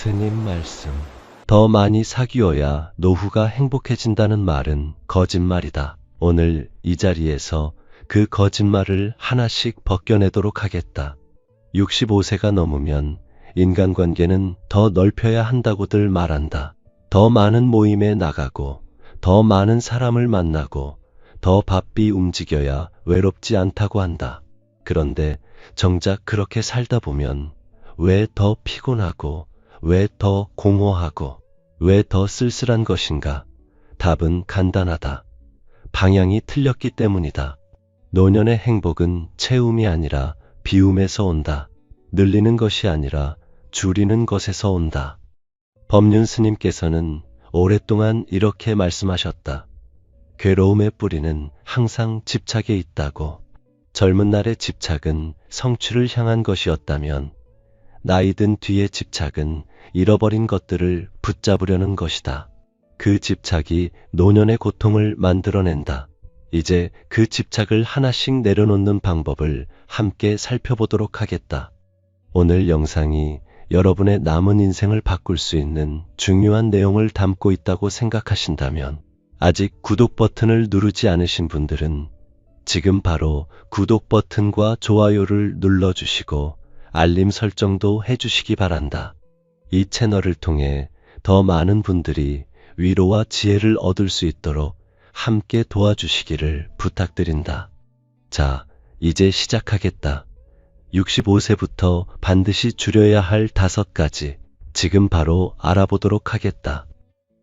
스님 말씀. 더 많이 사귀어야 노후가 행복해진다는 말은 거짓말이다. 오늘 이 자리에서 그 거짓말을 하나씩 벗겨내도록 하겠다. 65세가 넘으면 인간관계는 더 넓혀야 한다고들 말한다. 더 많은 모임에 나가고, 더 많은 사람을 만나고, 더 바삐 움직여야 외롭지 않다고 한다. 그런데 정작 그렇게 살다 보면 왜 더 피곤하고, 왜 더 공허하고, 왜 더 쓸쓸한 것인가? 답은 간단하다. 방향이 틀렸기 때문이다. 노년의 행복은 채움이 아니라 비움에서 온다. 늘리는 것이 아니라 줄이는 것에서 온다. 법륜 스님께서는 오랫동안 이렇게 말씀하셨다. 괴로움의 뿌리는 항상 집착에 있다고. 젊은 날의 집착은 성취를 향한 것이었다면 나이 든 뒤의 집착은 잃어버린 것들을 붙잡으려는 것이다. 그 집착이 노년의 고통을 만들어낸다. 이제 그 집착을 하나씩 내려놓는 방법을 함께 살펴보도록 하겠다. 오늘 영상이 여러분의 남은 인생을 바꿀 수 있는 중요한 내용을 담고 있다고 생각하신다면 아직 구독 버튼을 누르지 않으신 분들은 지금 바로 구독 버튼과 좋아요를 눌러주시고 알림 설정도 해주시기 바란다. 이 채널을 통해 더 많은 분들이 위로와 지혜를 얻을 수 있도록 함께 도와주시기를 부탁드린다. 자, 이제 시작하겠다. 65세부터 반드시 줄여야 할 5가지, 지금 바로 알아보도록 하겠다.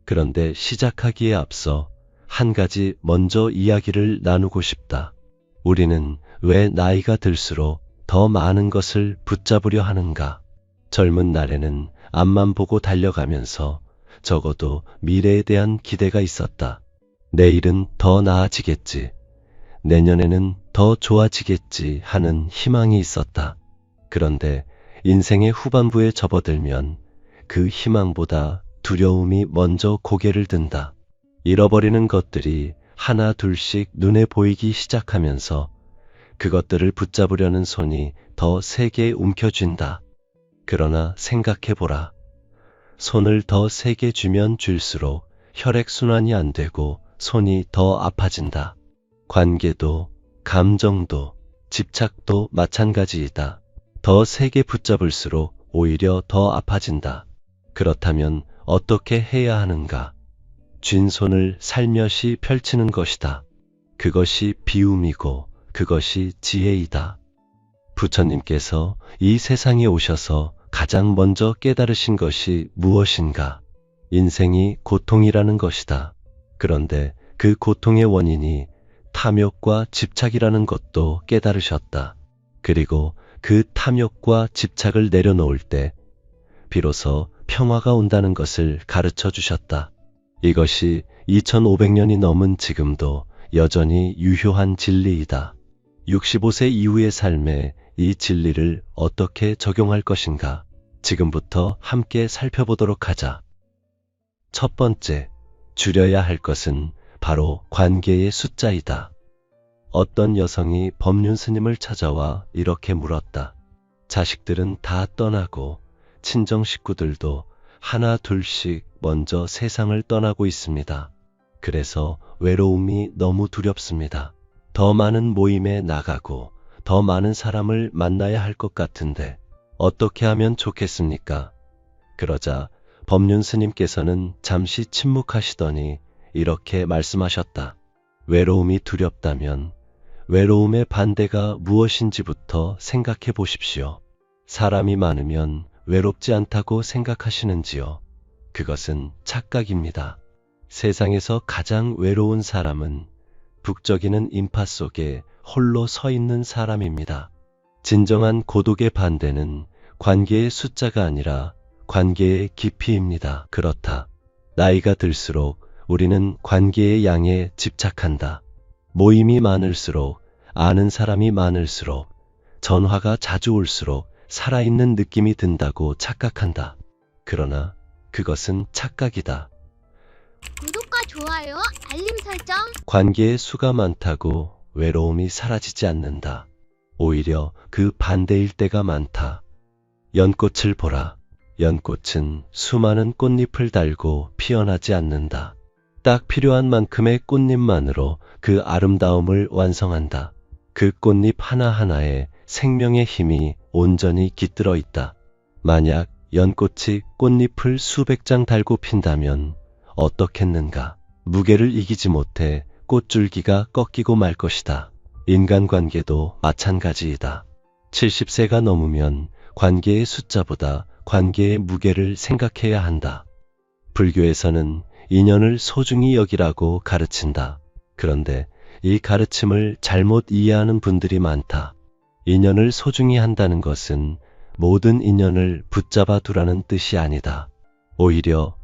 그런데 시작하기에 앞서 한 가지 먼저 이야기를 나누고 싶다. 우리는 왜 나이가 들수록 더 많은 것을 붙잡으려 하는가? 젊은 날에는 앞만 보고 달려가면서 적어도 미래에 대한 기대가 있었다. 내일은 더 나아지겠지. 내년에는 더 좋아지겠지 하는 희망이 있었다. 그런데 인생의 후반부에 접어들면 그 희망보다 두려움이 먼저 고개를 든다. 잃어버리는 것들이 하나 둘씩 눈에 보이기 시작하면서 그것들을 붙잡으려는 손이 더 세게 움켜쥔다. 그러나 생각해보라. 손을 더 세게 쥐면 쥘수록 혈액순환이 안 되고 손이 더 아파진다. 관계도, 감정도, 집착도 마찬가지이다. 더 세게 붙잡을수록 오히려 더 아파진다. 그렇다면 어떻게 해야 하는가? 쥔 손을 살며시 펼치는 것이다. 그것이 비움이고 그것이 지혜이다. 부처님께서 이 세상에 오셔서 가장 먼저 깨달으신 것이 무엇인가? 인생이 고통이라는 것이다. 그런데 그 고통의 원인이 탐욕과 집착이라는 것도 깨달으셨다. 그리고 그 탐욕과 집착을 내려놓을 때 비로소 평화가 온다는 것을 가르쳐 주셨다. 이것이 2500년이 넘은 지금도 여전히 유효한 진리이다. 65세 이후의 삶에 이 진리를 어떻게 적용할 것인가? 지금부터 함께 살펴보도록 하자. 첫 번째, 줄여야 할 것은 바로 관계의 숫자이다. 어떤 여성이 법륜 스님을 찾아와 이렇게 물었다. 자식들은 다 떠나고 친정 식구들도 하나 둘씩 먼저 세상을 떠나고 있습니다. 그래서 외로움이 너무 두렵습니다. 더 많은 모임에 나가고 더 많은 사람을 만나야 할 것 같은데 어떻게 하면 좋겠습니까? 그러자 법륜 스님께서는 잠시 침묵하시더니 이렇게 말씀하셨다. 외로움이 두렵다면 외로움의 반대가 무엇인지부터 생각해 보십시오. 사람이 많으면 외롭지 않다고 생각하시는지요? 그것은 착각입니다. 세상에서 가장 외로운 사람은 북적이는 인파 속에 홀로 서 있는 사람입니다. 진정한 고독의 반대는 관계의 숫자가 아니라 관계의 깊이입니다. 그렇다. 나이가 들수록 우리는 관계의 양에 집착한다. 모임이 많을수록, 아는 사람이 많을수록, 전화가 자주 올수록 살아있는 느낌이 든다고 착각한다. 그러나 그것은 착각이다. 구독과 좋아요, 알림 설정. 관계의 수가 많다고 외로움이 사라지지 않는다. 오히려 그 반대일 때가 많다. 연꽃을 보라. 연꽃은 수많은 꽃잎을 달고 피어나지 않는다. 딱 필요한 만큼의 꽃잎만으로 그 아름다움을 완성한다. 그 꽃잎 하나하나에 생명의 힘이 온전히 깃들어 있다. 만약 연꽃이 꽃잎을 수백 장 달고 핀다면 어떻겠는가? 무게를 이기지 못해 꽃줄기가 꺾이고 말 것이다. 인간관계도 마찬가지이다. 70세가 넘으면 관계의 숫자보다 관계의 무게를 생각해야 한다. 불교에서는 인연을 소중히 여기라고 가르친다. 그런데 이 가르침을 잘못 이해하는 분들이 많다. 인연을 소중히 한다는 것은 모든 인연을 붙잡아 두라는 뜻이 아니다. 오히려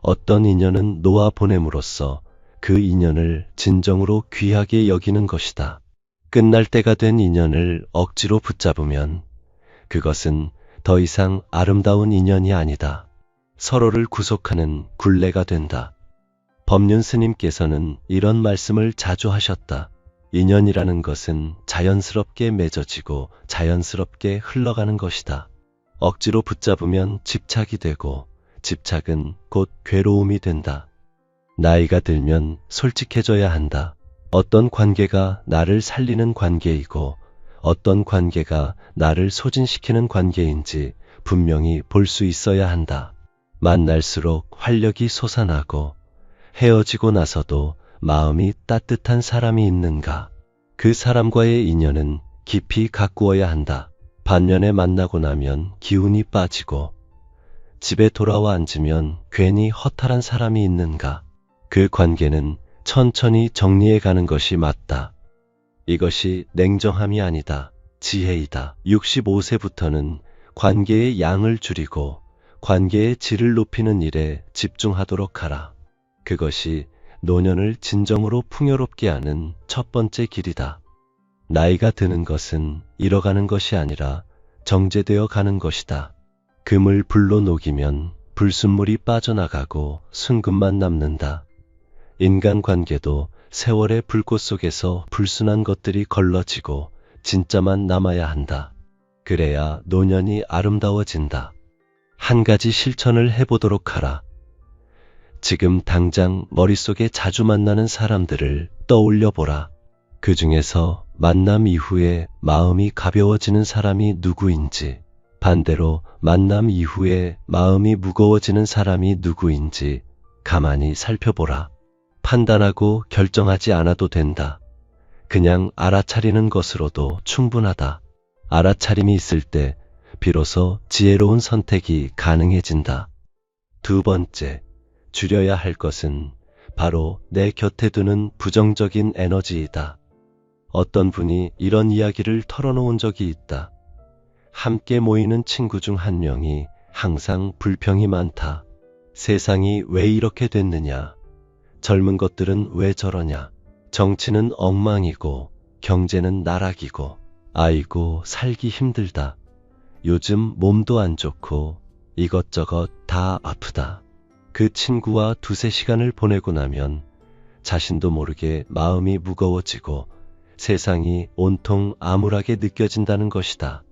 어떤 인연은 놓아 보냄으로써 그 인연을 진정으로 귀하게 여기는 것이다. 끝날 때가 된 인연을 억지로 붙잡으면 그것은 더 이상 아름다운 인연이 아니다. 서로를 구속하는 굴레가 된다. 법륜 스님께서는 이런 말씀을 자주 하셨다. 인연이라는 것은 자연스럽게 맺어지고 자연스럽게 흘러가는 것이다. 억지로 붙잡으면 집착이 되고 집착은 곧 괴로움이 된다. 나이가 들면 솔직해져야 한다. 어떤 관계가 나를 살리는 관계이고 어떤 관계가 나를 소진시키는 관계인지 분명히 볼 수 있어야 한다. 만날수록 활력이 솟아나고 헤어지고 나서도 마음이 따뜻한 사람이 있는가? 그 사람과의 인연은 깊이 가꾸어야 한다. 반면에 만나고 나면 기운이 빠지고 집에 돌아와 앉으면 괜히 허탈한 사람이 있는가? 그 관계는 천천히 정리해 가는 것이 맞다. 이것이 냉정함이 아니다. 지혜이다. 65세부터는 관계의 양을 줄이고 관계의 질을 높이는 일에 집중하도록 하라. 그것이 노년을 진정으로 풍요롭게 하는 첫 번째 길이다. 나이가 드는 것은 잃어가는 것이 아니라 정제되어 가는 것이다. 금을 불로 녹이면 불순물이 빠져나가고 순금만 남는다. 인간관계도 세월의 불꽃 속에서 불순한 것들이 걸러지고 진짜만 남아야 한다. 그래야 노년이 아름다워진다. 한 가지 실천을 해보도록 하라. 지금 당장 머릿속에 자주 만나는 사람들을 떠올려 보라. 그 중에서 만남 이후에 마음이 가벼워지는 사람이 누구인지, 반대로 만남 이후에 마음이 무거워지는 사람이 누구인지 가만히 살펴보라. 판단하고 결정하지 않아도 된다. 그냥 알아차리는 것으로도 충분하다. 알아차림이 있을 때 비로소 지혜로운 선택이 가능해진다. 두 번째, 줄여야 할 것은 바로 내 곁에 두는 부정적인 에너지이다. 어떤 분이 이런 이야기를 털어놓은 적이 있다. 함께 모이는 친구 중 한 명이 항상 불평이 많다. 세상이 왜 이렇게 됐느냐? 젊은 것들은 왜 저러냐? 정치는 엉망이고 경제는 나락이고 아이고 살기 힘들다. 요즘 몸도 안 좋고 이것저것 다 아프다. 그 친구와 두세 시간을 보내고 나면 자신도 모르게 마음이 무거워지고 세상이 온통 암울하게 느껴진다는 것이다.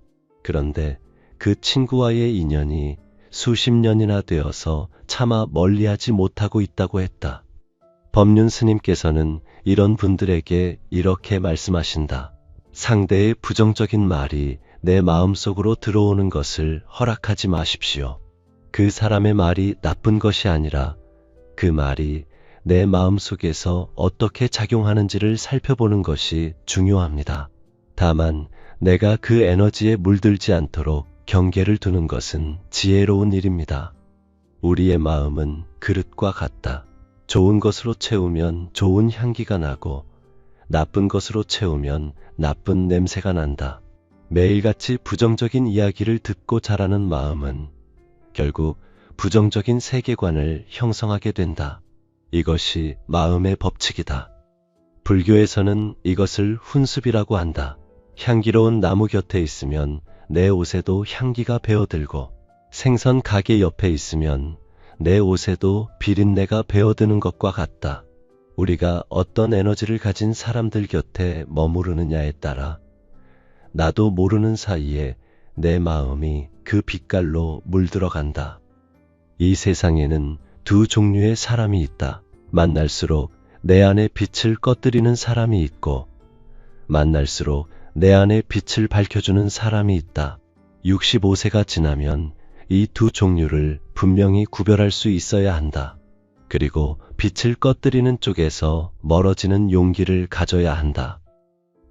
그런데 그 친구와의 인연이 수십 년이나 되어서 차마 멀리하지 못하고 있다고 했다. 법륜 스님께서는 이런 분들에게 이렇게 말씀하신다. 상대의 부정적인 말이 내 마음속으로 들어오는 것을 허락하지 마십시오. 그 사람의 말이 나쁜 것이 아니라 그 말이 내 마음속에서 어떻게 작용하는지를 살펴보는 것이 중요합니다. 다만 내가 그 에너지에 물들지 않도록 경계를 두는 것은 지혜로운 일입니다. 우리의 마음은 그릇과 같다. 좋은 것으로 채우면 좋은 향기가 나고 나쁜 것으로 채우면 나쁜 냄새가 난다. 매일같이 부정적인 이야기를 듣고 자라는 마음은 결국 부정적인 세계관을 형성하게 된다. 이것이 마음의 법칙이다. 불교에서는 이것을 훈습이라고 한다. 향기로운 나무 곁에 있으면 내 옷에도 향기가 배어들고 생선 가게 옆에 있으면 내 옷에도 비린내가 배어드는 것과 같다. 우리가 어떤 에너지를 가진 사람들 곁에 머무르느냐에 따라 나도 모르는 사이에 내 마음이 그 빛깔로 물들어간다. 이 세상에는 두 종류의 사람이 있다. 만날수록 내 안의 빛을 꺼뜨리는 사람이 있고, 만날수록 내 안의 빛을 밝혀주는 사람이 있다. 65세가 지나면 이 두 종류를 분명히 구별할 수 있어야 한다. 그리고 빛을 꺼뜨리는 쪽에서 멀어지는 용기를 가져야 한다.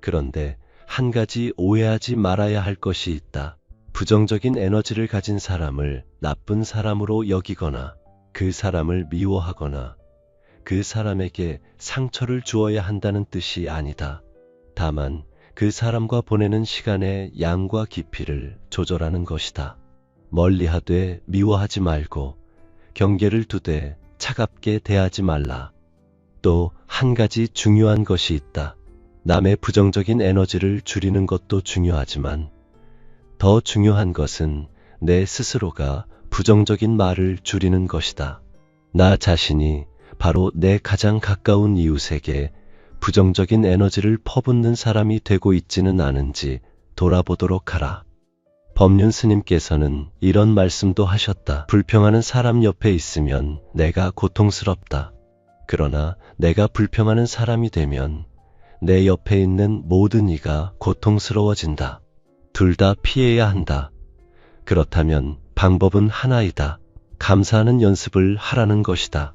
그런데 한 가지 오해하지 말아야 할 것이 있다. 부정적인 에너지를 가진 사람을 나쁜 사람으로 여기거나 그 사람을 미워하거나 그 사람에게 상처를 주어야 한다는 뜻이 아니다. 다만 그 사람과 보내는 시간의 양과 깊이를 조절하는 것이다. 멀리하되 미워하지 말고 경계를 두되 차갑게 대하지 말라. 또 한 가지 중요한 것이 있다. 남의 부정적인 에너지를 줄이는 것도 중요하지만 더 중요한 것은 내 스스로가 부정적인 말을 줄이는 것이다. 나 자신이 바로 내 가장 가까운 이웃에게 부정적인 에너지를 퍼붓는 사람이 되고 있지는 않은지 돌아보도록 하라. 법륜 스님께서는 이런 말씀도 하셨다. 불평하는 사람 옆에 있으면 내가 고통스럽다. 그러나 내가 불평하는 사람이 되면 내 옆에 있는 모든 이가 고통스러워진다. 둘 다 피해야 한다. 그렇다면 방법은 하나이다. 감사하는 연습을 하라는 것이다.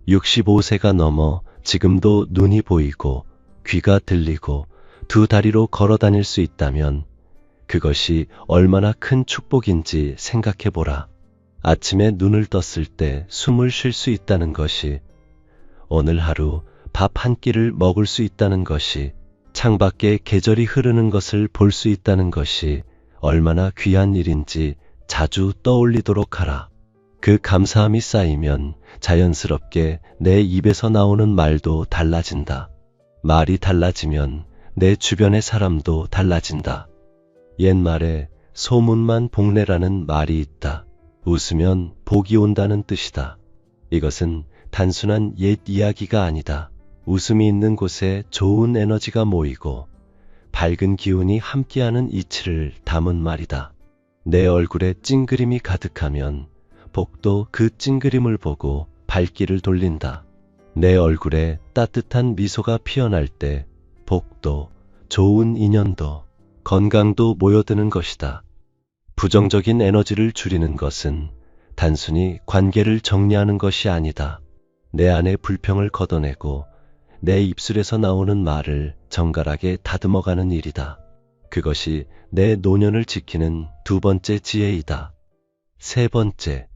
65세가 넘어 지금도 눈이 보이고 귀가 들리고 두 다리로 걸어 다닐 수 있다면 그것이 얼마나 큰 축복인지 생각해보라. 아침에 눈을 떴을 때 숨을 쉴 수 있다는 것이, 오늘 하루 밥 한 끼를 먹을 수 있다는 것이, 창밖에 계절이 흐르는 것을 볼 수 있다는 것이 얼마나 귀한 일인지 자주 떠올리도록 하라. 그 감사함이 쌓이면 자연스럽게 내 입에서 나오는 말도 달라진다. 말이 달라지면 내 주변의 사람도 달라진다. 옛말에 소문만 복내라는 말이 있다. 웃으면 복이 온다는 뜻이다. 이것은 단순한 옛 이야기가 아니다. 웃음이 있는 곳에 좋은 에너지가 모이고 밝은 기운이 함께하는 이치를 담은 말이다. 내 얼굴에 찡그림이 가득하면 복도 그 찡그림을 보고 발길을 돌린다. 내 얼굴에 따뜻한 미소가 피어날 때 복도, 좋은 인연도, 건강도 모여드는 것이다. 부정적인 에너지를 줄이는 것은 단순히 관계를 정리하는 것이 아니다. 내 안의 불평을 걷어내고 내 입술에서 나오는 말을 정갈하게 다듬어가는 일이다. 그것이 내 노년을 지키는 두 번째 지혜이다. 세 번째,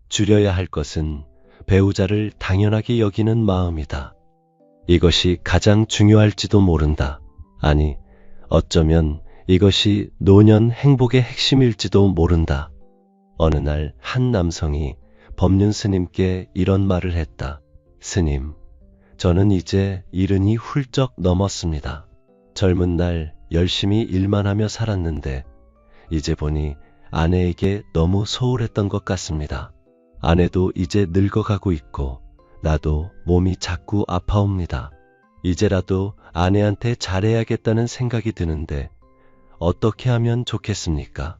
줄여야 할 것은 배우자를 당연하게 여기는 마음이다. 이것이 가장 중요할지도 모른다. 아니, 어쩌면 이것이 노년 행복의 핵심일지도 모른다. 어느 날 한 남성이 법륜 스님께 이런 말을 했다. 스님, 저는 이제 70이 훌쩍 넘었습니다. 젊은 날 열심히 일만 하며 살았는데 이제 보니 아내에게 너무 소홀했던 것 같습니다. 아내도 이제 늙어가고 있고 나도 몸이 자꾸 아파옵니다. 이제라도 아내한테 잘해야겠다는 생각이 드는데 어떻게 하면 좋겠습니까?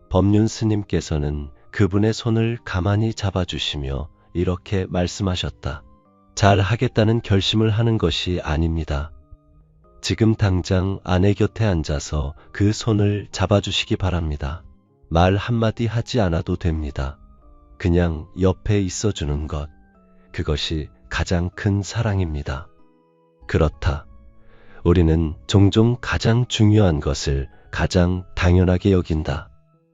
법륜 스님께서는 그분의 손을 가만히 잡아주시며 이렇게 말씀하셨다. 잘 하겠다는 결심을 하는 것이 아닙니다. 지금 당장 아내 곁에 앉아서 그 손을 잡아주시기 바랍니다. 말 한마디 하지 않아도 됩니다. 그냥 옆에 있어주는 것, 그것이 가장 큰 사랑입니다. 그렇다. 우리는 종종 가장 중요한 것을 가장 당연하게 여긴다.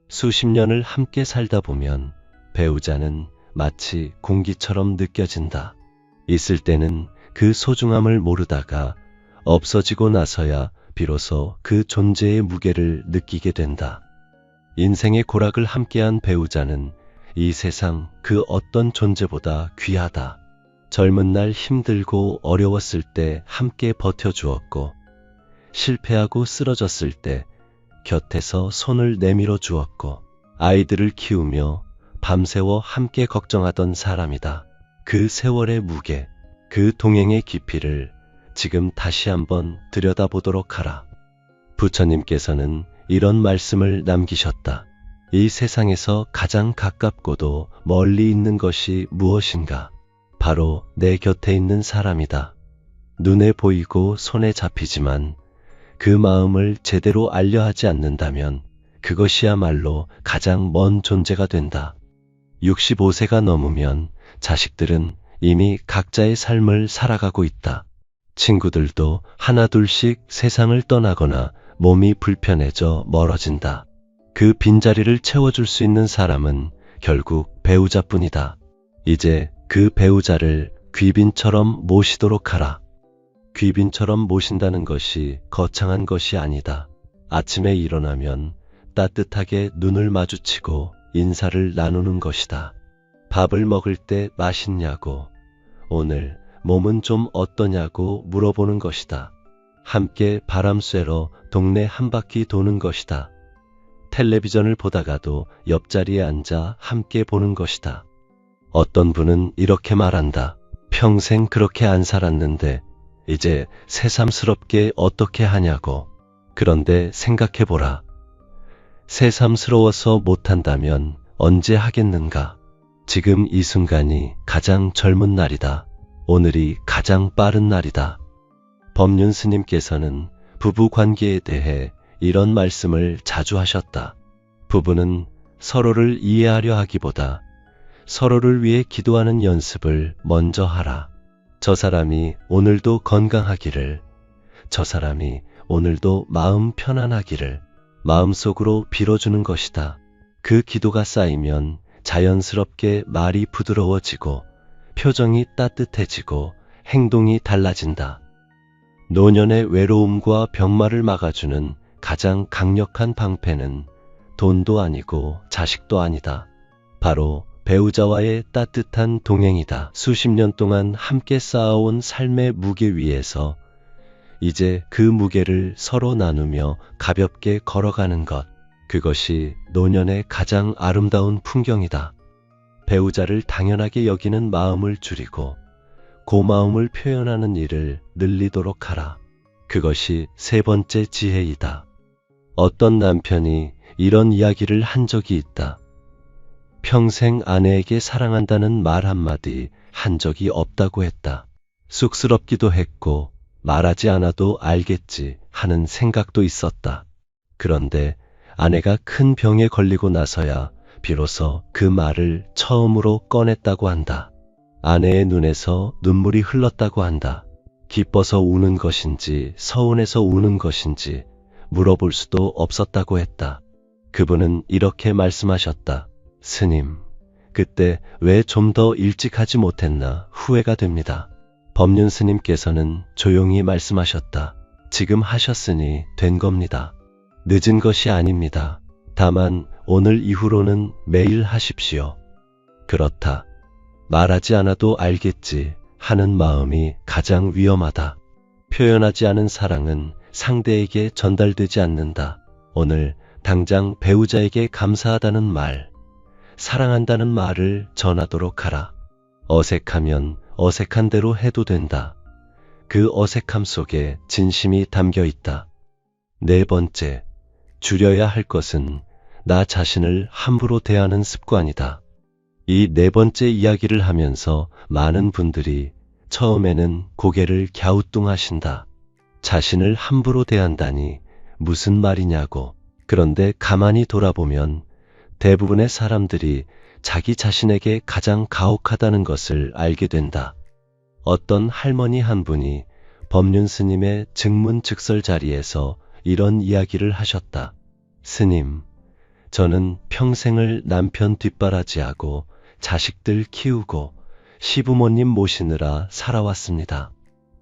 수십 년을 함께 살다 보면 배우자는 마치 공기처럼 느껴진다. 있을 때는 그 소중함을 모르다가 없어지고 나서야 비로소 그 존재의 무게를 느끼게 된다. 인생의 고락을 함께한 배우자는 이 세상 그 어떤 존재보다 귀하다. 젊은 날 힘들고 어려웠을 때 함께 버텨주었고, 실패하고 쓰러졌을 때 곁에서 손을 내밀어 주었고, 아이들을 키우며 밤새워 함께 걱정하던 사람이다. 그 세월의 무게, 그 동행의 깊이를 지금 다시 한번 들여다보도록 하라. 부처님께서는 이런 말씀을 남기셨다. 이 세상에서 가장 가깝고도 멀리 있는 것이 무엇인가? 바로 내 곁에 있는 사람이다. 눈에 보이고 손에 잡히지만 그 마음을 제대로 알려 하지 않는다면 그것이야말로 가장 먼 존재가 된다. 65세가 넘으면 자식들은 이미 각자의 삶을 살아가고 있다. 친구들도 하나둘씩 세상을 떠나거나 몸이 불편해져 멀어진다. 그 빈자리를 채워줄 수 있는 사람은 결국 배우자뿐이다. 이제 그 배우자를 귀빈처럼 모시도록 하라. 귀빈처럼 모신다는 것이 거창한 것이 아니다. 아침에 일어나면 따뜻하게 눈을 마주치고 인사를 나누는 것이다. 밥을 먹을 때 맛있냐고, 오늘 몸은 좀 어떠냐고 물어보는 것이다. 함께 바람 쐬러 동네 한 바퀴 도는 것이다. 텔레비전을 보다가도 옆자리에 앉아 함께 보는 것이다. 어떤 분은 이렇게 말한다. 평생 그렇게 안 살았는데 이제 새삼스럽게 어떻게 하냐고. 그런데 생각해보라. 새삼스러워서 못한다면 언제 하겠는가? 지금 이 순간이 가장 젊은 날이다. 오늘이 가장 빠른 날이다. 법륜 스님께서는 부부 관계에 대해 이런 말씀을 자주 하셨다. 부부는 서로를 이해하려 하기보다 서로를 위해 기도하는 연습을 먼저 하라. 저 사람이 오늘도 건강하기를, 저 사람이 오늘도 마음 편안하기를 마음속으로 빌어주는 것이다. 그 기도가 쌓이면 자연스럽게 말이 부드러워지고 표정이 따뜻해지고 행동이 달라진다. 노년의 외로움과 병마를 막아주는 가장 강력한 방패는 돈도 아니고 자식도 아니다. 바로 배우자와의 따뜻한 동행이다. 수십 년 동안 함께 쌓아온 삶의 무게 위에서 이제 그 무게를 서로 나누며 가볍게 걸어가는 것. 그것이 노년의 가장 아름다운 풍경이다. 배우자를 당연하게 여기는 마음을 줄이고 고마움을 표현하는 일을 늘리도록 하라. 그것이 세 번째 지혜이다. 어떤 남편이 이런 이야기를 한 적이 있다. 평생 아내에게 사랑한다는 말 한마디 한 적이 없다고 했다. 쑥스럽기도 했고 말하지 않아도 알겠지 하는 생각도 있었다. 그런데 아내가 큰 병에 걸리고 나서야 비로소 그 말을 처음으로 꺼냈다고 한다. 아내의 눈에서 눈물이 흘렀다고 한다. 기뻐서 우는 것인지 서운해서 우는 것인지 물어볼 수도 없었다고 했다. 그분은 이렇게 말씀하셨다. 스님, 그때 왜 좀 더 일찍 하지 못했나 후회가 됩니다. 법륜 스님께서는 조용히 말씀하셨다. 지금 하셨으니 된 겁니다. 늦은 것이 아닙니다. 다만 오늘 이후로는 매일 하십시오. 그렇다. 말하지 않아도 알겠지 하는 마음이 가장 위험하다. 표현하지 않은 사랑은 상대에게 전달되지 않는다. 오늘 당장 배우자에게 감사하다는 말, 사랑한다는 말을 전하도록 하라. 어색하면 어색한 대로 해도 된다. 그 어색함 속에 진심이 담겨 있다. 네 번째, 줄여야 할 것은 나 자신을 함부로 대하는 습관이다. 이 네 번째 이야기를 하면서 많은 분들이 처음에는 고개를 갸우뚱하신다. 자신을 함부로 대한다니 무슨 말이냐고. 그런데 가만히 돌아보면 대부분의 사람들이 자기 자신에게 가장 가혹하다는 것을 알게 된다. 어떤 할머니 한 분이 법륜 스님의 증문즉설 자리에서 이런 이야기를 하셨다. 스님, 저는 평생을 남편 뒷바라지하고 자식들 키우고 시부모님 모시느라 살아왔습니다.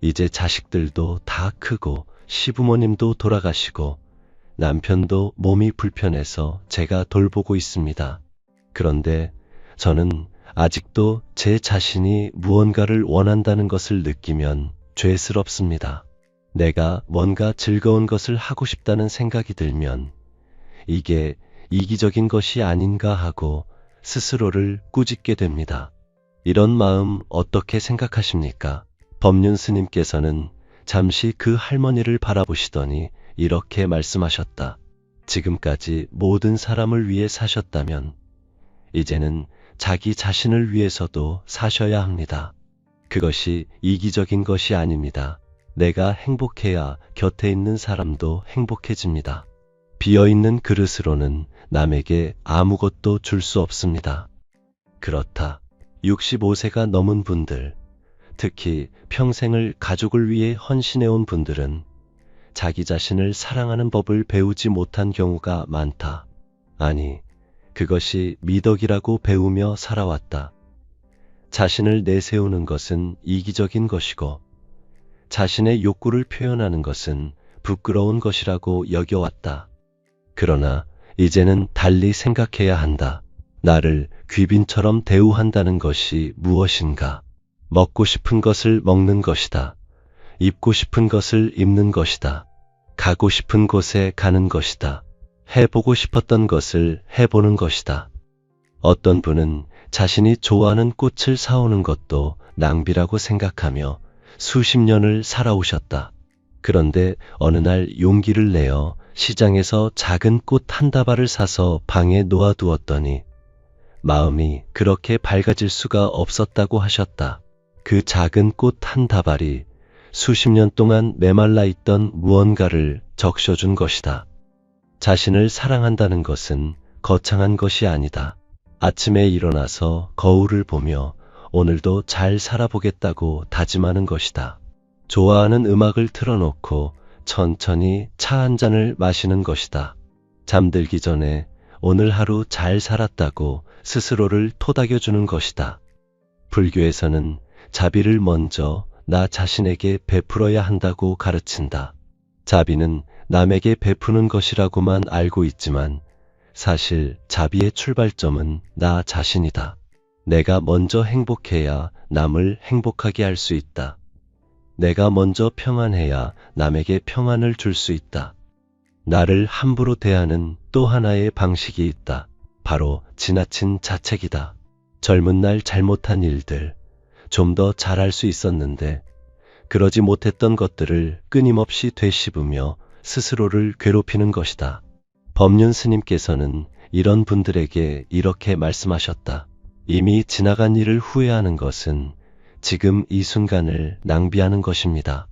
이제 자식들도 다 크고 시부모님도 돌아가시고 남편도 몸이 불편해서 제가 돌보고 있습니다. 그런데 저는 아직도 제 자신이 무언가를 원한다는 것을 느끼면 죄스럽습니다. 내가 뭔가 즐거운 것을 하고 싶다는 생각이 들면 이게 이기적인 것이 아닌가 하고 스스로를 꾸짖게 됩니다. 이런 마음 어떻게 생각하십니까? 법륜 스님께서는 잠시 그 할머니를 바라보시더니 이렇게 말씀하셨다. 지금까지 모든 사람을 위해 사셨다면 이제는 자기 자신을 위해서도 사셔야 합니다. 그것이 이기적인 것이 아닙니다. 내가 행복해야 곁에 있는 사람도 행복해집니다. 비어있는 그릇으로는 남에게 아무것도 줄 수 없습니다. 그렇다. 65세가 넘은 분들, 특히 평생을 가족을 위해 헌신해온 분들은 자기 자신을 사랑하는 법을 배우지 못한 경우가 많다. 아니, 그것이 미덕이라고 배우며 살아왔다. 자신을 내세우는 것은 이기적인 것이고 자신의 욕구를 표현하는 것은 부끄러운 것이라고 여겨왔다. 그러나 이제는 달리 생각해야 한다. 나를 귀빈처럼 대우한다는 것이 무엇인가? 먹고 싶은 것을 먹는 것이다. 입고 싶은 것을 입는 것이다. 가고 싶은 곳에 가는 것이다. 해보고 싶었던 것을 해보는 것이다. 어떤 분은 자신이 좋아하는 꽃을 사오는 것도 낭비라고 생각하며 수십 년을 살아오셨다. 그런데 어느 날 용기를 내어 시장에서 작은 꽃 한 다발을 사서 방에 놓아두었더니 마음이 그렇게 밝아질 수가 없었다고 하셨다. 그 작은 꽃 한 다발이 수십 년 동안 메말라 있던 무언가를 적셔준 것이다. 자신을 사랑한다는 것은 거창한 것이 아니다. 아침에 일어나서 거울을 보며 오늘도 잘 살아보겠다고 다짐하는 것이다. 좋아하는 음악을 틀어놓고 천천히 차 한 잔을 마시는 것이다. 잠들기 전에 오늘 하루 잘 살았다고 스스로를 토닥여주는 것이다. 불교에서는 자비를 먼저 나 자신에게 베풀어야 한다고 가르친다. 자비는 남에게 베푸는 것이라고만 알고 있지만 사실 자비의 출발점은 나 자신이다. 내가 먼저 행복해야 남을 행복하게 할 수 있다. 내가 먼저 평안해야 남에게 평안을 줄 수 있다. 나를 함부로 대하는 또 하나의 방식이 있다. 바로 지나친 자책이다. 젊은 날 잘못한 일들, 좀 더 잘할 수 있었는데 그러지 못했던 것들을 끊임없이 되씹으며 스스로를 괴롭히는 것이다. 법륜 스님께서는 이런 분들에게 이렇게 말씀하셨다. 이미 지나간 일을 후회하는 것은 지금 이 순간을 낭비하는 것입니다.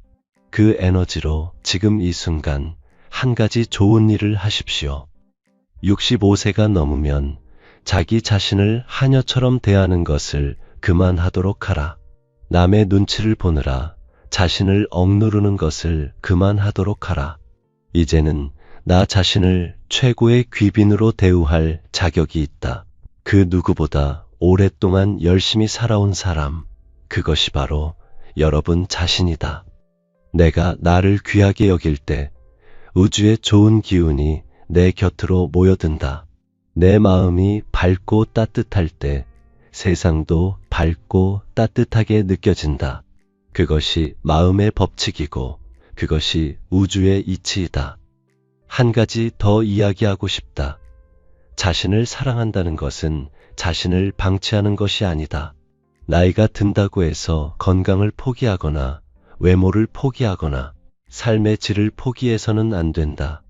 그 에너지로 지금 이 순간 한 가지 좋은 일을 하십시오. 65세가 넘으면 자기 자신을 하녀처럼 대하는 것을 그만하도록 하라. 남의 눈치를 보느라 자신을 억누르는 것을 그만하도록 하라. 이제는 나 자신을 최고의 귀빈으로 대우할 자격이 있다. 그 누구보다 오랫동안 열심히 살아온 사람, 그것이 바로 여러분 자신이다. 내가 나를 귀하게 여길 때 우주의 좋은 기운이 내 곁으로 모여든다. 내 마음이 밝고 따뜻할 때 세상도 밝고 따뜻하게 느껴진다. 그것이 마음의 법칙이고 그것이 우주의 이치이다. 한 가지 더 이야기하고 싶다. 자신을 사랑한다는 것은 자신을 방치하는 것이 아니다. 나이가 든다고 해서 건강을 포기하거나 외모를 포기하거나 삶의 질을 포기해서는 안 된다.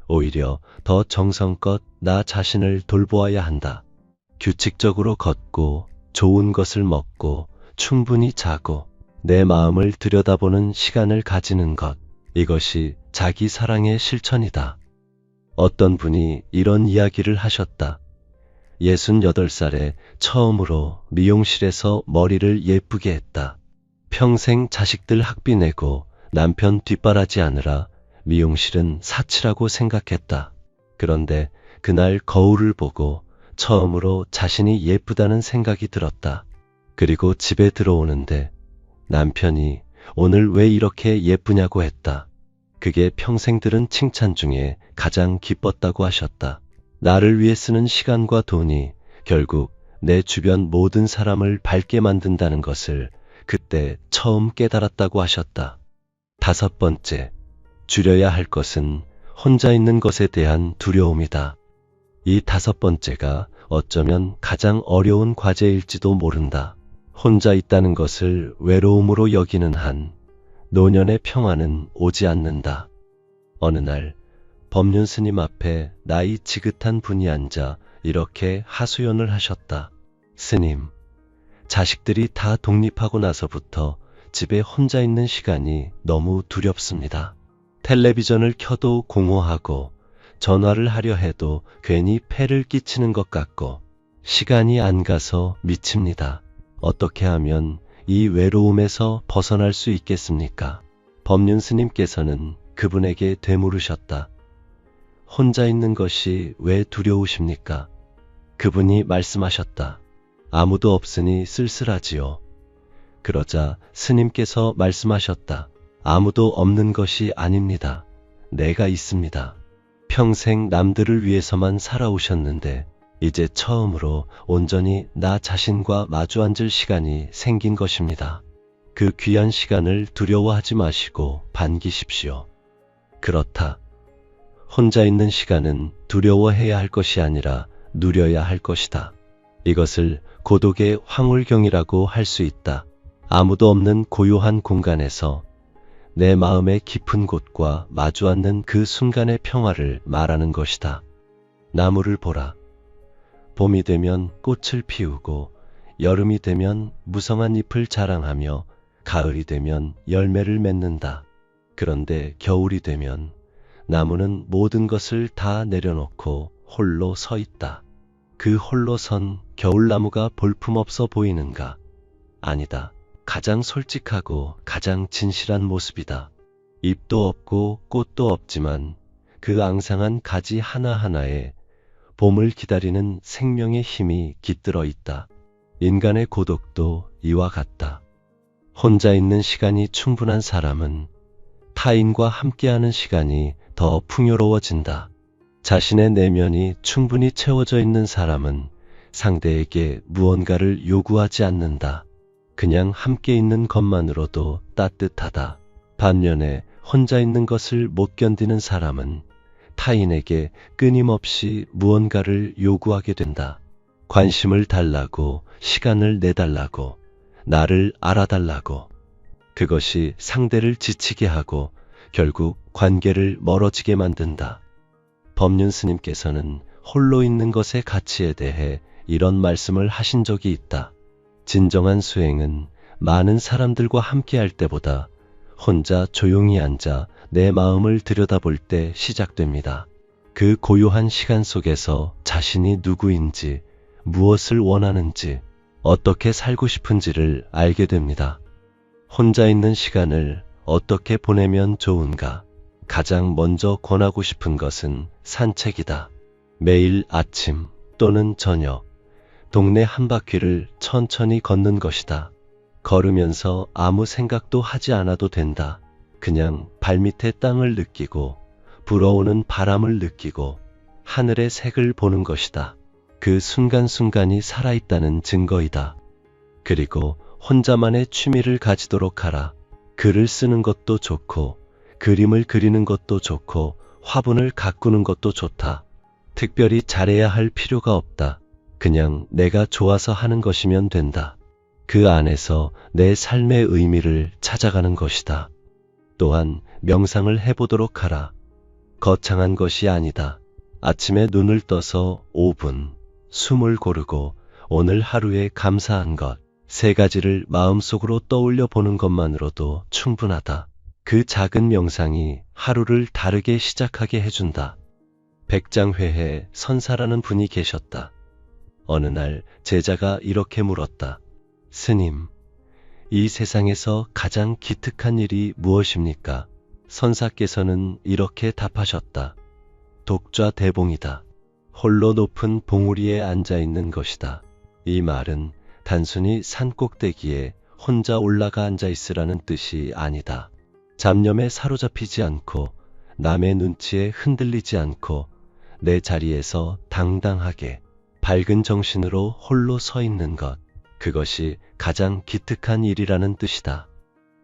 오히려 더 정성껏 나 자신을 돌보아야 한다. 규칙적으로 걷고 좋은 것을 먹고 충분히 자고 내 마음을 들여다보는 시간을 가지는 것, 이것이 자기 사랑의 실천이다. 어떤 분이 이런 이야기를 하셨다. 68살에 처음으로 미용실에서 머리를 예쁘게 했다. 평생 자식들 학비 내고 남편 뒷바라지 하느라 미용실은 사치라고 생각했다. 그런데 그날 거울을 보고 처음으로 자신이 예쁘다는 생각이 들었다. 그리고 집에 들어오는데 남편이 오늘 왜 이렇게 예쁘냐고 했다. 그게 평생 들은 칭찬 중에 가장 기뻤다고 하셨다. 나를 위해 쓰는 시간과 돈이 결국 내 주변 모든 사람을 밝게 만든다는 것을 그때 처음 깨달았다고 하셨다. 5번째, 줄여야 할 것은 혼자 있는 것에 대한 두려움이다. 이 5번째가 어쩌면 가장 어려운 과제일지도 모른다. 혼자 있다는 것을 외로움으로 여기는 한 노년의 평화는 오지 않는다. 어느 날 법륜 스님 앞에 나이 지긋한 분이 앉아 이렇게 하소연을 하셨다. 스님, 자식들이 다 독립하고 나서부터 집에 혼자 있는 시간이 너무 두렵습니다. 텔레비전을 켜도 공허하고 전화를 하려 해도 괜히 폐를 끼치는 것 같고 시간이 안 가서 미칩니다. 어떻게 하면 이 외로움에서 벗어날 수 있겠습니까? 법륜 스님께서는 그분에게 되물으셨다. 혼자 있는 것이 왜 두려우십니까? 그분이 말씀하셨다. 아무도 없으니 쓸쓸하지요. 그러자 스님께서 말씀하셨다. 아무도 없는 것이 아닙니다. 내가 있습니다. 평생 남들을 위해서만 살아오셨는데 이제 처음으로 온전히 나 자신과 마주 앉을 시간이 생긴 것입니다. 그 귀한 시간을 두려워하지 마시고 반기십시오. 그렇다. 혼자 있는 시간은 두려워해야 할 것이 아니라 누려야 할 것이다. 이것을 고독의 황홀경이라고 할 수 있다. 아무도 없는 고요한 공간에서 내 마음의 깊은 곳과 마주 앉는 그 순간의 평화를 말하는 것이다. 나무를 보라. 봄이 되면 꽃을 피우고 여름이 되면 무성한 잎을 자랑하며 가을이 되면 열매를 맺는다. 그런데 겨울이 되면 나무는 모든 것을 다 내려놓고 홀로 서 있다. 그 홀로 선 겨울나무가 볼품없어 보이는가? 아니다. 가장 솔직하고 가장 진실한 모습이다. 잎도 없고 꽃도 없지만 그 앙상한 가지 하나하나에 봄을 기다리는 생명의 힘이 깃들어 있다. 인간의 고독도 이와 같다. 혼자 있는 시간이 충분한 사람은 타인과 함께하는 시간이 더 풍요로워진다. 자신의 내면이 충분히 채워져 있는 사람은 상대에게 무언가를 요구하지 않는다. 그냥 함께 있는 것만으로도 따뜻하다. 반면에 혼자 있는 것을 못 견디는 사람은 타인에게 끊임없이 무언가를 요구하게 된다. 관심을 달라고, 시간을 내달라고, 나를 알아달라고. 그것이 상대를 지치게 하고 결국 관계를 멀어지게 만든다. 법륜 스님께서는 홀로 있는 것의 가치에 대해 이런 말씀을 하신 적이 있다. 진정한 수행은 많은 사람들과 함께할 때보다 혼자 조용히 앉아 내 마음을 들여다볼 때 시작됩니다. 그 고요한 시간 속에서 자신이 누구인지, 무엇을 원하는지, 어떻게 살고 싶은지를 알게 됩니다. 혼자 있는 시간을 어떻게 보내면 좋은가? 가장 먼저 권하고 싶은 것은 산책이다. 매일 아침 또는 저녁, 동네 한 바퀴를 천천히 걷는 것이다. 걸으면서 아무 생각도 하지 않아도 된다. 그냥 발밑의 땅을 느끼고 불어오는 바람을 느끼고 하늘의 색을 보는 것이다. 그 순간순간이 살아있다는 증거이다. 그리고 혼자만의 취미를 가지도록 하라. 글을 쓰는 것도 좋고 그림을 그리는 것도 좋고 화분을 가꾸는 것도 좋다. 특별히 잘해야 할 필요가 없다. 그냥 내가 좋아서 하는 것이면 된다. 그 안에서 내 삶의 의미를 찾아가는 것이다. 또한 명상을 해보도록 하라. 거창한 것이 아니다. 아침에 눈을 떠서 5분, 숨을 고르고 오늘 하루에 감사한 것, 3가지를 마음속으로 떠올려 보는 것만으로도 충분하다. 그 작은 명상이 하루를 다르게 시작하게 해준다. 백장회에 선사라는 분이 계셨다. 어느 날 제자가 이렇게 물었다. 스님, 이 세상에서 가장 기특한 일이 무엇입니까? 선사께서는 이렇게 답하셨다. 독좌대봉이다. 홀로 높은 봉우리에 앉아 있는 것이다. 이 말은 단순히 산 꼭대기에 혼자 올라가 앉아 있으라는 뜻이 아니다. 잡념에 사로잡히지 않고 남의 눈치에 흔들리지 않고 내 자리에서 당당하게 밝은 정신으로 홀로 서 있는 것, 그것이 가장 기특한 일이라는 뜻이다.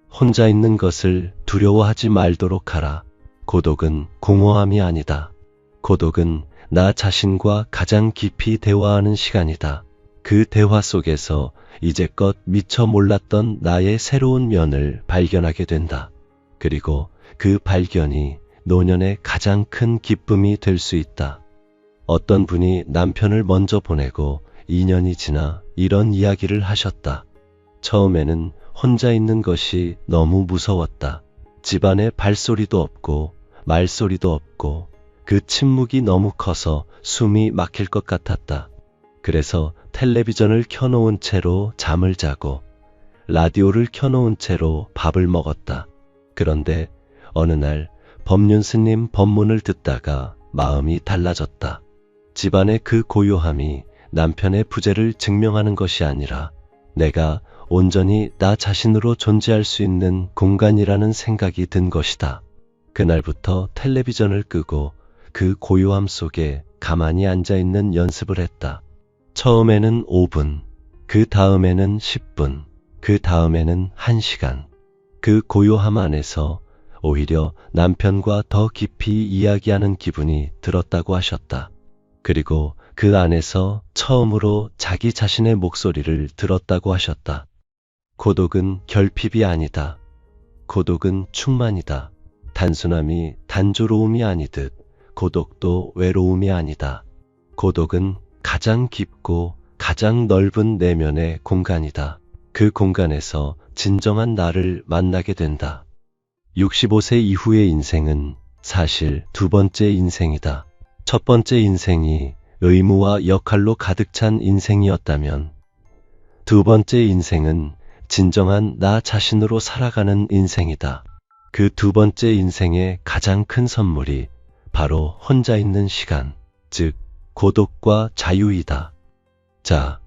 혼자 있는 것을 두려워하지 말도록 하라. 고독은 공허함이 아니다. 고독은 나 자신과 가장 깊이 대화하는 시간이다. 그 대화 속에서 이제껏 미처 몰랐던 나의 새로운 면을 발견하게 된다. 그리고 그 발견이 노년의 가장 큰 기쁨이 될 수 있다. 어떤 분이 남편을 먼저 보내고 2년이 지나 이런 이야기를 하셨다. 처음에는 혼자 있는 것이 너무 무서웠다. 집안에 발소리도 없고 말소리도 없고 그 침묵이 너무 커서 숨이 막힐 것 같았다. 그래서 텔레비전을 켜놓은 채로 잠을 자고 라디오를 켜놓은 채로 밥을 먹었다. 그런데 어느 날 법륜 스님 법문을 듣다가 마음이 달라졌다. 집안의 그 고요함이 남편의 부재를 증명하는 것이 아니라 내가 온전히 나 자신으로 존재할 수 있는 공간이라는 생각이 든 것이다. 그날부터 텔레비전을 끄고 그 고요함 속에 가만히 앉아 있는 연습을 했다. 처음에는 5분, 그 다음에는 10분, 그 다음에는 1시간. 그 고요함 안에서 오히려 남편과 더 깊이 이야기하는 기분이 들었다고 하셨다. 그리고 그 안에서 처음으로 자기 자신의 목소리를 들었다고 하셨다. 고독은 결핍이 아니다. 고독은 충만이다. 단순함이 단조로움이 아니듯 고독도 외로움이 아니다. 고독은 가장 깊고 가장 넓은 내면의 공간이다. 그 공간에서 진정한 나를 만나게 된다. 65세 이후의 인생은 사실 두 번째 인생이다. 첫 번째 인생이 의무와 역할로 가득 찬 인생이었다면 두 번째 인생은 진정한 나 자신으로 살아가는 인생이다. 그 두 번째 인생의 가장 큰 선물이 바로 혼자 있는 시간, 즉 고독과 자유이다. 자,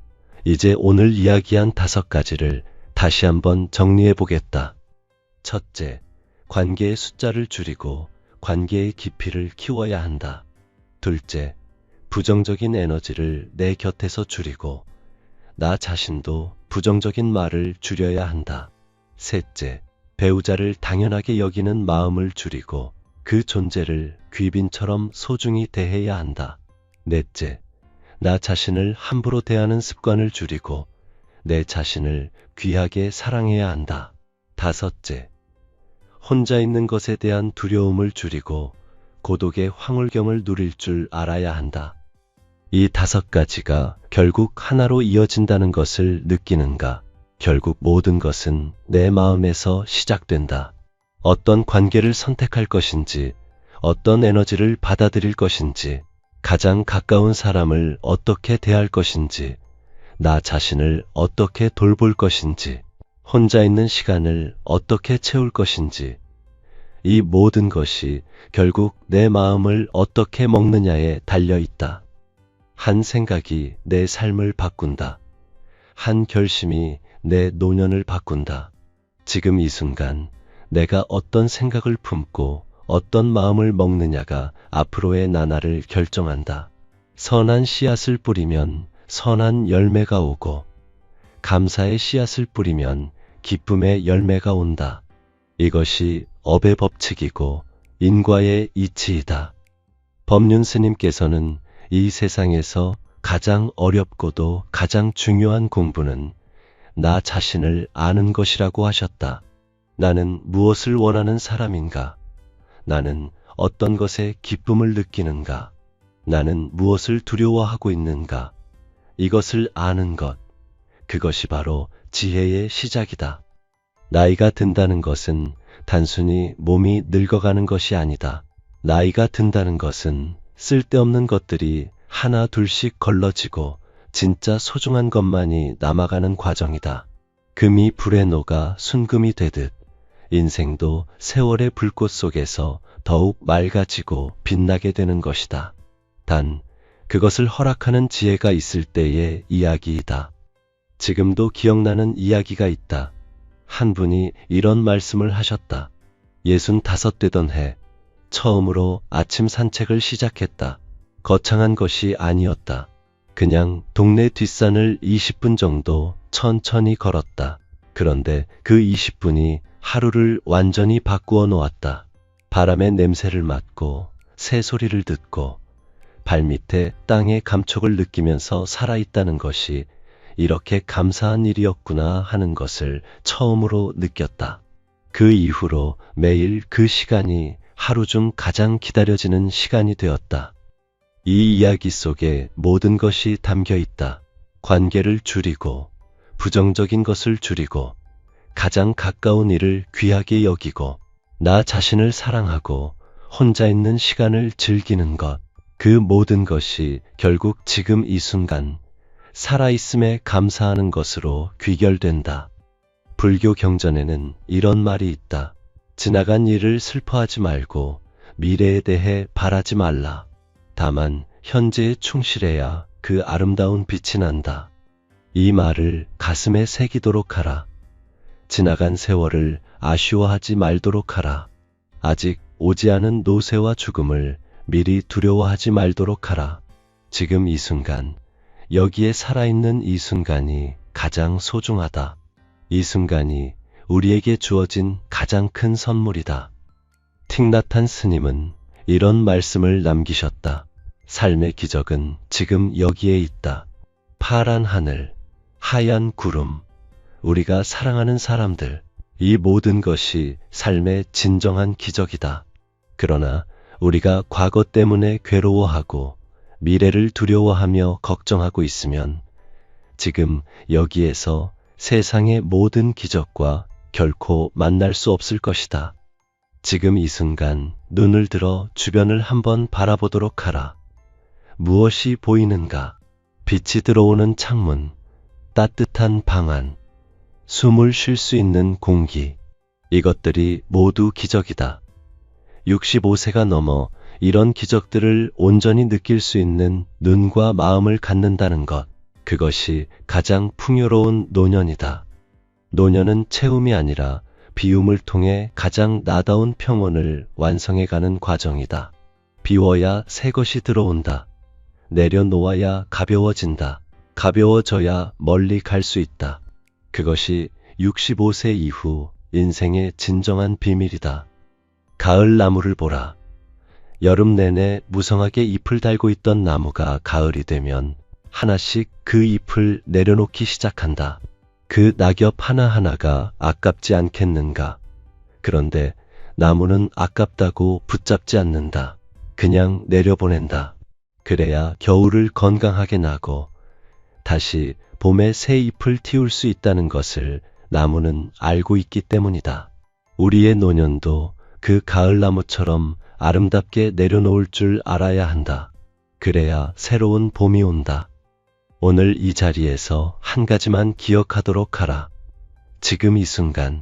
이제 오늘 이야기한 5가지를 다시 한번 정리해 보겠다. 첫째, 관계의 숫자를 줄이고 관계의 깊이를 키워야 한다. 둘째, 부정적인 에너지를 내 곁에서 줄이고 나 자신도 부정적인 말을 줄여야 한다. 셋째, 배우자를 당연하게 여기는 마음을 줄이고 그 존재를 귀빈처럼 소중히 대해야 한다. 넷째, 나 자신을 함부로 대하는 습관을 줄이고 내 자신을 귀하게 사랑해야 한다. 다섯째, 혼자 있는 것에 대한 두려움을 줄이고 고독의 황홀경을 누릴 줄 알아야 한다. 이 5가지가 결국 하나로 이어진다는 것을 느끼는가? 결국 모든 것은 내 마음에서 시작된다. 어떤 관계를 선택할 것인지, 어떤 에너지를 받아들일 것인지, 가장 가까운 사람을 어떻게 대할 것인지, 나 자신을 어떻게 돌볼 것인지, 혼자 있는 시간을 어떻게 채울 것인지, 이 모든 것이 결국 내 마음을 어떻게 먹느냐에 달려 있다. 한 생각이 내 삶을 바꾼다. 한 결심이 내 노년을 바꾼다. 지금 이 순간 내가 어떤 생각을 품고 어떤 마음을 먹느냐가 앞으로의 나날을 결정한다. 선한 씨앗을 뿌리면 선한 열매가 오고 감사의 씨앗을 뿌리면 기쁨의 열매가 온다. 이것이 업의 법칙이고 인과의 이치이다. 법륜 스님께서는 이 세상에서 가장 어렵고도 가장 중요한 공부는 나 자신을 아는 것이라고 하셨다. 나는 무엇을 원하는 사람인가? 나는 어떤 것에 기쁨을 느끼는가? 나는 무엇을 두려워하고 있는가? 이것을 아는 것, 그것이 바로 지혜의 시작이다. 나이가 든다는 것은 단순히 몸이 늙어가는 것이 아니다. 나이가 든다는 것은 쓸데없는 것들이 하나 둘씩 걸러지고 진짜 소중한 것만이 남아가는 과정이다. 금이 불에 녹아 순금이 되듯 인생도 세월의 불꽃 속에서 더욱 맑아지고 빛나게 되는 것이다. 단, 그것을 허락하는 지혜가 있을 때의 이야기이다. 지금도 기억나는 이야기가 있다. 한 분이 이런 말씀을 하셨다. 65되던 해, 처음으로 아침 산책을 시작했다. 거창한 것이 아니었다. 그냥 동네 뒷산을 20분 정도 천천히 걸었다. 그런데 그 20분이 하루를 완전히 바꾸어 놓았다. 바람의 냄새를 맡고 새소리를 듣고 발밑에 땅의 감촉을 느끼면서 살아있다는 것이 이렇게 감사한 일이었구나 하는 것을 처음으로 느꼈다. 그 이후로 매일 그 시간이 하루 중 가장 기다려지는 시간이 되었다. 이 이야기 속에 모든 것이 담겨 있다. 관계를 줄이고, 부정적인 것을 줄이고, 가장 가까운 일을 귀하게 여기고, 나 자신을 사랑하고, 혼자 있는 시간을 즐기는 것. 그 모든 것이 결국 지금 이 순간, 살아있음에 감사하는 것으로 귀결된다. 불교 경전에는 이런 말이 있다. 지나간 일을 슬퍼하지 말고 미래에 대해 바라지 말라. 다만 현재에 충실해야 그 아름다운 빛이 난다. 이 말을 가슴에 새기도록 하라. 지나간 세월을 아쉬워하지 말도록 하라. 아직 오지 않은 노쇠와 죽음을 미리 두려워하지 말도록 하라. 지금 이 순간, 여기에 살아있는 이 순간이 가장 소중하다. 이 순간이 우리에게 주어진 가장 큰 선물이다. 틱나탄 스님은 이런 말씀을 남기셨다. 삶의 기적은 지금 여기에 있다. 파란 하늘, 하얀 구름, 우리가 사랑하는 사람들, 이 모든 것이 삶의 진정한 기적이다. 그러나 우리가 과거 때문에 괴로워하고 미래를 두려워하며 걱정하고 있으면 지금 여기에서 세상의 모든 기적과 결코 만날 수 없을 것이다. 지금 이 순간 눈을 들어 주변을 한번 바라보도록 하라. 무엇이 보이는가? 빛이 들어오는 창문, 따뜻한 방 안, 숨을 쉴 수 있는 공기. 이것들이 모두 기적이다. 65세가 넘어 이런 기적들을 온전히 느낄 수 있는 눈과 마음을 갖는다는 것. 그것이 가장 풍요로운 노년이다. 노년은 채움이 아니라 비움을 통해 가장 나다운 평온을 완성해가는 과정이다. 비워야 새 것이 들어온다. 내려놓아야 가벼워진다. 가벼워져야 멀리 갈 수 있다. 그것이 65세 이후 인생의 진정한 비밀이다. 가을 나무를 보라. 여름 내내 무성하게 잎을 달고 있던 나무가 가을이 되면 하나씩 그 잎을 내려놓기 시작한다. 그 낙엽 하나하나가 아깝지 않겠는가? 그런데 나무는 아깝다고 붙잡지 않는다. 그냥 내려보낸다. 그래야 겨울을 건강하게 나고 다시 봄에 새 잎을 틔울 수 있다는 것을 나무는 알고 있기 때문이다. 우리의 노년도 그 가을나무처럼 아름답게 내려놓을 줄 알아야 한다. 그래야 새로운 봄이 온다. 오늘 이 자리에서 한 가지만 기억하도록 하라. 지금 이 순간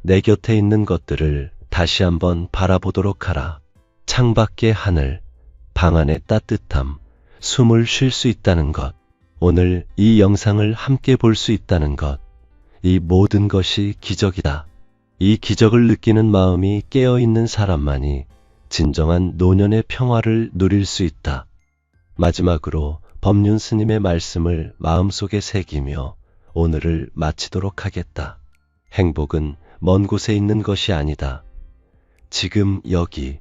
내 곁에 있는 것들을 다시 한번 바라보도록 하라. 창밖의 하늘, 방 안의 따뜻함, 숨을 쉴 수 있다는 것, 오늘 이 영상을 함께 볼 수 있다는 것, 이 모든 것이 기적이다. 이 기적을 느끼는 마음이 깨어있는 사람만이 진정한 노년의 평화를 누릴 수 있다. 마지막으로 법륜 스님의 말씀을 마음속에 새기며 오늘을 마치도록 하겠다. 행복은 먼 곳에 있는 것이 아니다. 지금 여기,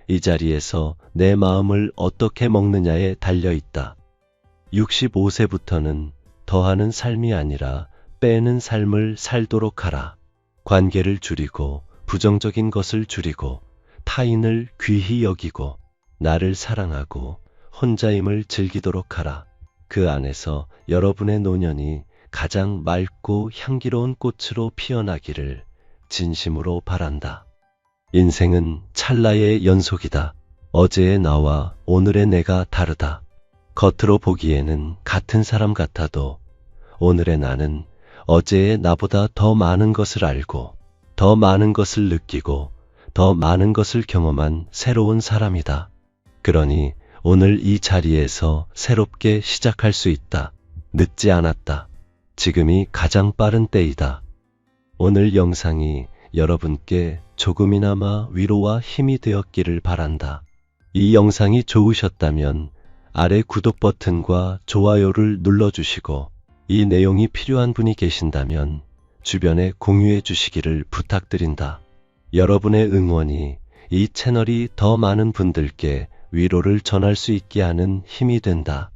이 자리에서 내 마음을 어떻게 먹느냐에 달려있다. 65세부터는 더하는 삶이 아니라 빼는 삶을 살도록 하라. 관계를 줄이고 부정적인 것을 줄이고 타인을 귀히 여기고 나를 사랑하고 혼자임을 즐기도록 하라. 그 안에서 여러분의 노년이 가장 맑고 향기로운 꽃으로 피어나기를 진심으로 바란다. 인생은 찰나의 연속이다. 어제의 나와 오늘의 내가 다르다. 겉으로 보기에는 같은 사람 같아도 오늘의 나는 어제의 나보다 더 많은 것을 알고 더 많은 것을 느끼고 더 많은 것을 경험한 새로운 사람이다. 그러니 오늘 이 자리에서 새롭게 시작할 수 있다. 늦지 않았다. 지금이 가장 빠른 때이다. 오늘 영상이 여러분께 조금이나마 위로와 힘이 되었기를 바란다. 이 영상이 좋으셨다면 아래 구독 버튼과 좋아요를 눌러주시고 이 내용이 필요한 분이 계신다면 주변에 공유해 주시기를 부탁드린다. 여러분의 응원이 이 채널이 더 많은 분들께 위로를 전할 수 있게 하는 힘이 된다.